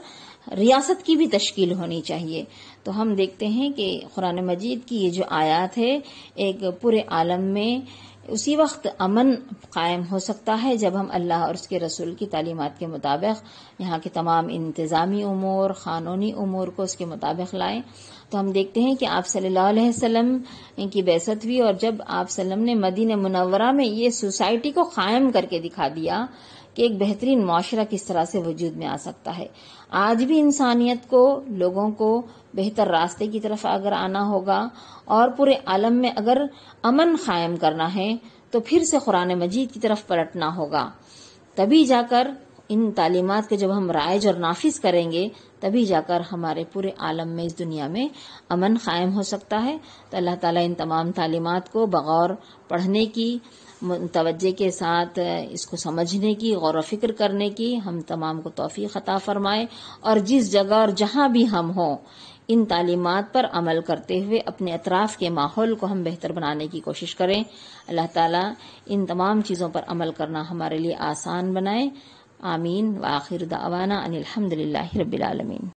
ریاست کی بھی تشکیل ہونی چاہیے. تو ہم دیکھتے ہیں کہ قرآن مجید کی یہ جو آیات ہے، ایک پورے عالم میں اسی وقت امن قائم ہو سکتا ہے جب ہم اللہ اور اس کے رسول کی تعلیمات کے مطابق یہاں کے تمام انتظامی امور، قانونی امور کو اس کے مطابق لائیں. تو ہم دیکھتے ہیں کہ آپ صلی اللہ علیہ وسلم کی بعثت ہوئی، اور جب آپ صلی اللہ علیہ وسلم نے مدینہ منورہ میں یہ سوسائٹی کو قائم کر کے دکھا دیا کہ ایک بہترین معاشرہ کس طرح سے وجود میں آ سکتا ہے. آج بھی انسانیت کو، لوگوں کو بہتر راستے کی طرف اگر آنا ہوگا اور پورے عالم میں اگر امن قائم کرنا ہے تو پھر سے قرآن مجید کی طرف پلٹنا ہوگا. تبھی جا کر ان تعلیمات کو جب ہم رائج اور نافذ کریں گے تبھی جا کر ہمارے پورے عالم میں، اس دنیا میں امن قائم ہو سکتا ہے. تو اللہ تعالیٰ ان تمام تعلیمات کو بغور پڑھنے کی، توجہ کے ساتھ اس کو سمجھنے کی، غور و فکر کرنے کی ہم تمام کو توفیق عطا فرمائے، اور جس جگہ اور جہاں بھی ہم ہوں ان تعلیمات پر عمل کرتے ہوئے اپنے اطراف کے ماحول کو ہم بہتر بنانے کی کوشش کریں. اللہ تعالیٰ ان تمام چیزوں پر عمل کرنا ہمارے لیے آسان بنائے. آمین. وآخر دعوانا ان الحمد للہ رب العالمین.